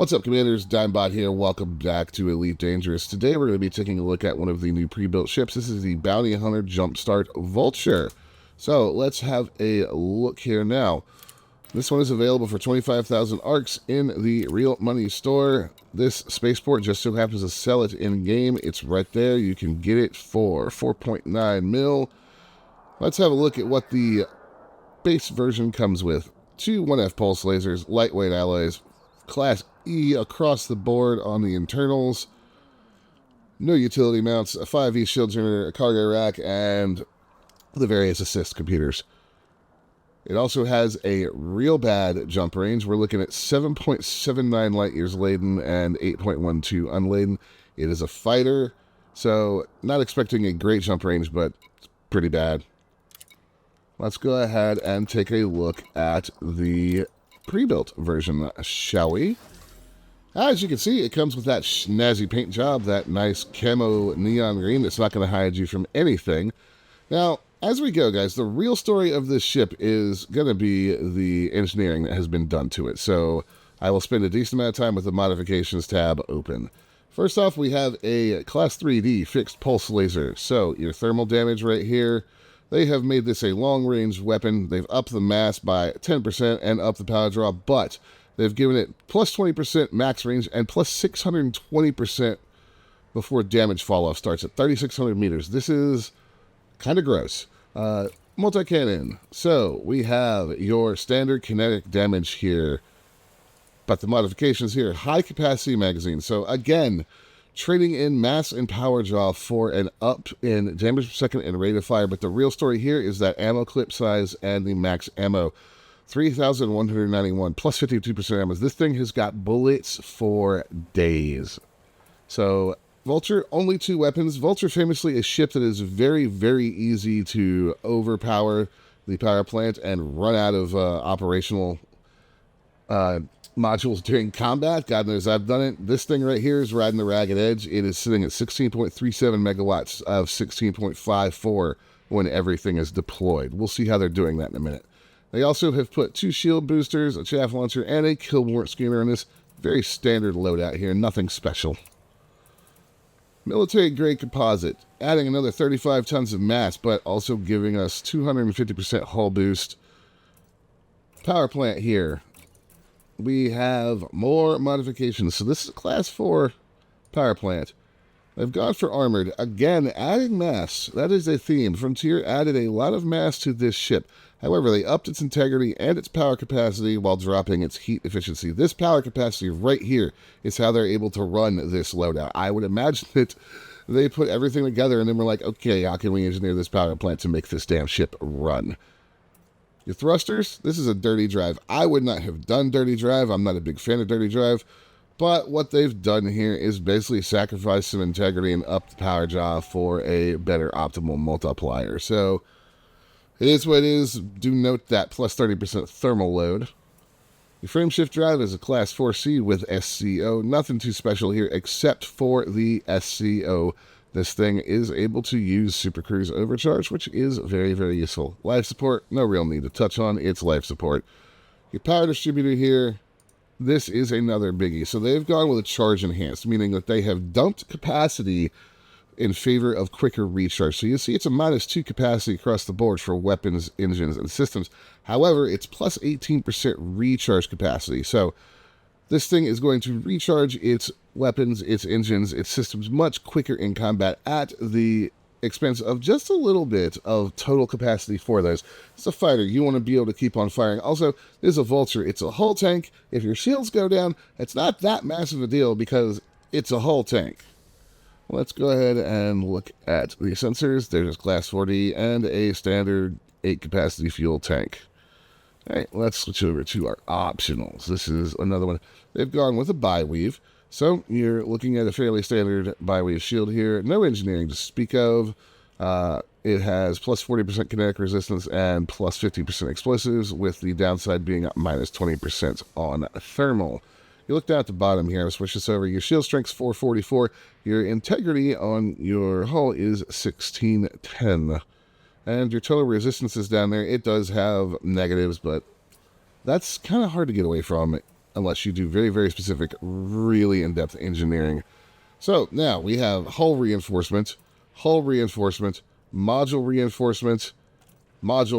What's up, Commanders? Dimebot here. Welcome back to Elite Dangerous. Today we're going to be taking a look at one of the new pre-built ships. This is the Bounty Hunter Jumpstart Vulture. So let's have a look here now. This one is available for 25,000 ARCs in the Real Money store. This spaceport just so happens to sell it in-game. It's right there. You can get it for 4.9 mil. Let's have a look at what the base version comes with. Two 1F pulse lasers, lightweight alloys, Class E across the board on the internals. No utility mounts, a 5E shield generator, a cargo rack, and the various assist computers. It also has a real bad jump range. We're looking at 7.79 light years laden and 8.12 unladen. It is a fighter, so not expecting a great jump range, but it's pretty bad. Let's go ahead and take a look at the pre-built version, shall we? As you can see, it comes with that snazzy paint job, that nice camo neon green that's not going to hide you from anything. Now, as we go, guys, the real story of this ship is going to be the engineering that has been done to it. So I will spend a decent amount of time with the modifications tab open. First off, we have a Class 3D fixed pulse laser. So your thermal damage right here. They have made this a long-range weapon. They've upped the mass by 10% and upped the power draw, but they've given it plus 20% max range and plus 620% before damage fall-off starts at 3,600 meters. This is kind of gross. Multi-cannon. So we have your standard kinetic damage here, but the modifications here, high-capacity magazine. So again, trading in mass and power draw for an up in damage per second and rate of fire. But the real story here is that ammo clip size and the max ammo. 3,191 plus 52% ammo. This thing has got bullets for days. So Vulture, only 2 weapons. Vulture famously a ship that is very, very easy to overpower the power plant and run out of operational modules during combat. God knows I've done it. This thing right here is riding the ragged edge. It is sitting at 16.37 megawatts of 16.54 when everything is deployed. We'll see how they're doing that in a minute. They also have put 2 shield boosters, a chaff launcher, and a kill warrant scanner in this. Very standard loadout here, nothing special. Military grade composite, adding another 35 tons of mass, but also giving us 250% hull boost. Power plant here. We have more modifications. So this is a Class 4 power plant. They've gone for armored. Again, adding mass. That is a theme. Frontier added a lot of mass to this ship. However, they upped its integrity and its power capacity while dropping its heat efficiency. This power capacity right here is how they're able to run this loadout. I would imagine that they put everything together and then were like, okay, how can we engineer this power plant to make this damn ship run? Your thrusters, this is a dirty drive. I would not have done dirty drive. I'm not a big fan of dirty drive. But what they've done here is basically sacrifice some integrity and up the power draw for a better optimal multiplier. So it is what it is. Do note that plus 30% thermal load. The frame shift drive is a Class 4C with SCO. Nothing too special here except for the SCO. This thing is able to use Super Cruise Overcharge, which is very, very useful. Life support, no real need to touch on. It's life support. Your power distributor here, this is another biggie. So they've gone with a charge enhanced, meaning that they have dumped capacity in favor of quicker recharge. So you see it's a -2 capacity across the board for weapons, engines, and systems. However, it's plus 18% recharge capacity. So this thing is going to recharge its weapons, its engines, its systems much quicker in combat at the expense of just a little bit of total capacity for those. It's a fighter. You want to be able to keep on firing. Also, this is a Vulture. It's a hull tank. If your shields go down, it's not that massive a deal because it's a hull tank. Let's go ahead and look at the sensors. There's a Class 4D and a standard 8 capacity fuel tank. All right, let's switch over to our optionals. This is another one. They've gone with a bi-weave. So you're looking at a fairly standard bi-weave shield here. No engineering to speak of. It has plus 40% kinetic resistance and plus 50% explosives, with the downside being minus 20% on thermal. You look down at the bottom here. I'll switch this over. Your shield strength's 444. Your integrity on your hull is 1610. And your total resistance is down there. It does have negatives, but that's kind of hard to get away from. unless you do very, very specific, really in-depth engineering. So now we have hull reinforcement, module reinforcement, module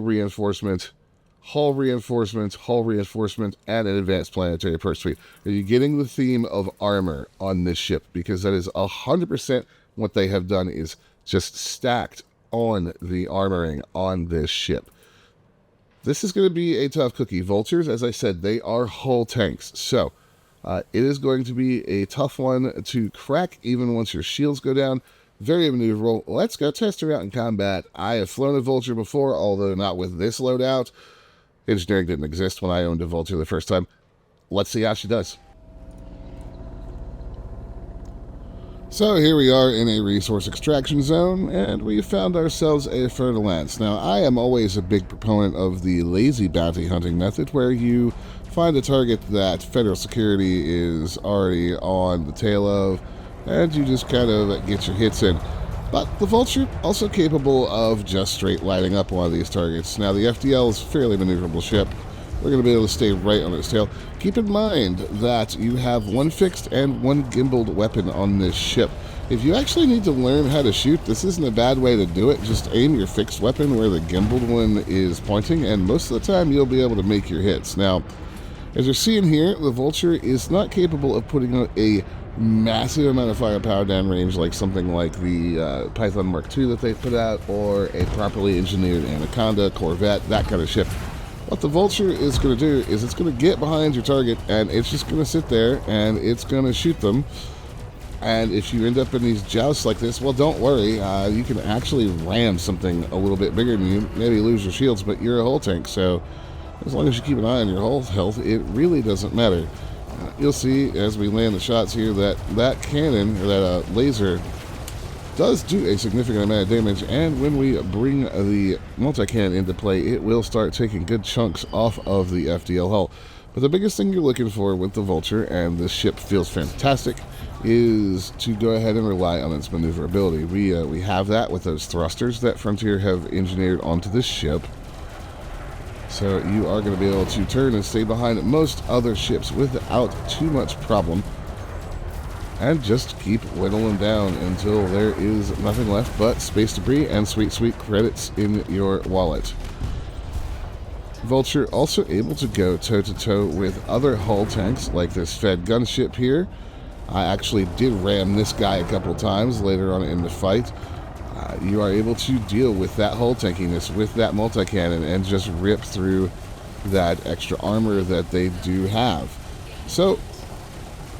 reinforcement, hull reinforcement, and an advanced planetary perch suite. Are you getting the theme of armor on this ship? Because that is 100% what they have done, is just stacked on the armoring on this ship. This is going to be a tough cookie. Vultures, as I said, they are hull tanks. So it is going to be a tough one to crack even once your shields go down. Very maneuverable. Let's go test her out in combat. I have flown a Vulture before, although not with this loadout. Engineering didn't exist when I owned a Vulture the first time. Let's see how she does. So here we are in a resource extraction zone, and we found ourselves a fertile lance. Now, I am always a big proponent of the lazy bounty hunting method, where you find a target that federal security is already on the tail of, and you just kind of get your hits in. But the Vulture, also capable of just straight lighting up one of these targets. Now, the FDL is a fairly maneuverable ship. We're going to be able to stay right on its tail. Keep in mind that you have one fixed and one gimbaled weapon on this ship. If you actually need to learn how to shoot, this isn't a bad way to do it. Just aim your fixed weapon where the gimbaled one is pointing, and most of the time you'll be able to make your hits. Now, as you're seeing here, the Vulture is not capable of putting out a massive amount of firepower down range like something like the Python Mark II that they put out, or a properly engineered Anaconda, Corvette, that kind of ship. What the Vulture is going to do is it's going to get behind your target, and it's just going to sit there, and it's going to shoot them. And if you end up in these jousts like this, well, don't worry. You can actually ram something a little bit bigger than you. Maybe lose your shields, but you're a hull tank, so as long as you keep an eye on your hull health, it really doesn't matter. You'll see as we land the shots here that that cannon, or that laser, does do a significant amount of damage, and when we bring the multi-cannon into play, it will start taking good chunks off of the FDL hull. But the biggest thing you're looking for with the Vulture, and this ship feels fantastic, is to go ahead and rely on its maneuverability. We have that with those thrusters that Frontier have engineered onto this ship. So you are going to be able to turn and stay behind most other ships without too much problem. And just keep whittling down until there is nothing left but space debris and sweet, sweet credits in your wallet. Vulture also able to go toe-to-toe with other hull tanks like this Fed gunship here. I actually did ram this guy a couple times later on in the fight. You are able to deal with that hull tankiness with that multi-cannon and just rip through that extra armor that they do have. So,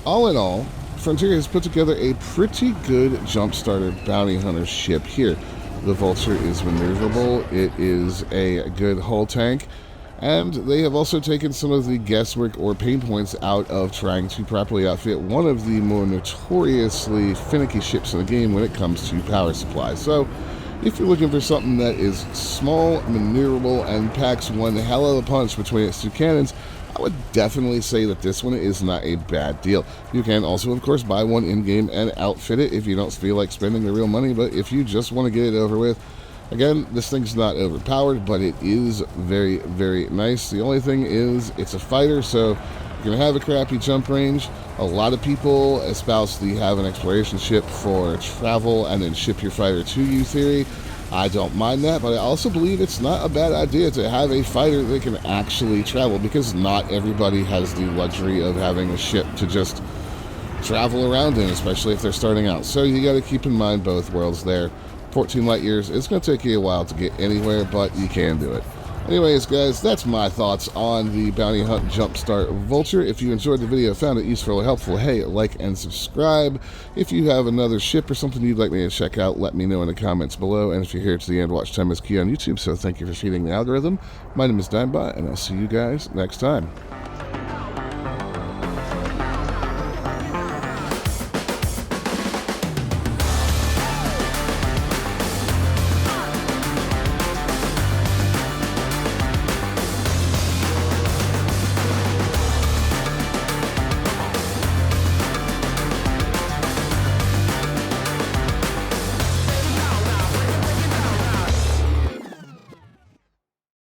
all in all, Frontier has put together a pretty good Jumpstarter bounty hunter ship here. The Vulture is maneuverable, it is a good hull tank, and they have also taken some of the guesswork or pain points out of trying to properly outfit one of the more notoriously finicky ships in the game when it comes to power supply. So, if you're looking for something that is small, maneuverable, and packs one hell of a punch between its two cannons, I would definitely say that this one is not a bad deal. You can also, of course, buy one in-game and outfit it if you don't feel like spending the real money, but if you just want to get it over with, again, this thing's not overpowered, but it is very, very nice. The only thing is, it's a fighter, so you're going to have a crappy jump range. A lot of people espouse the have an exploration ship for travel and then ship your fighter to you theory. I don't mind that, but I also believe it's not a bad idea to have a fighter that can actually travel, because not everybody has the luxury of having a ship to just travel around in, especially if they're starting out. So you got to keep in mind both worlds there. 14 light years, it's going to take you a while to get anywhere, but you can do it. Anyways, guys, that's my thoughts on the Bounty Hunt Jumpstart Vulture. If you enjoyed the video, found it useful or helpful, hey, like and subscribe. If you have another ship or something you'd like me to check out, let me know in the comments below. And if you're here to the end, watch time is key on YouTube, so thank you for feeding the algorithm. My name is Dimebot, and I'll see you guys next time.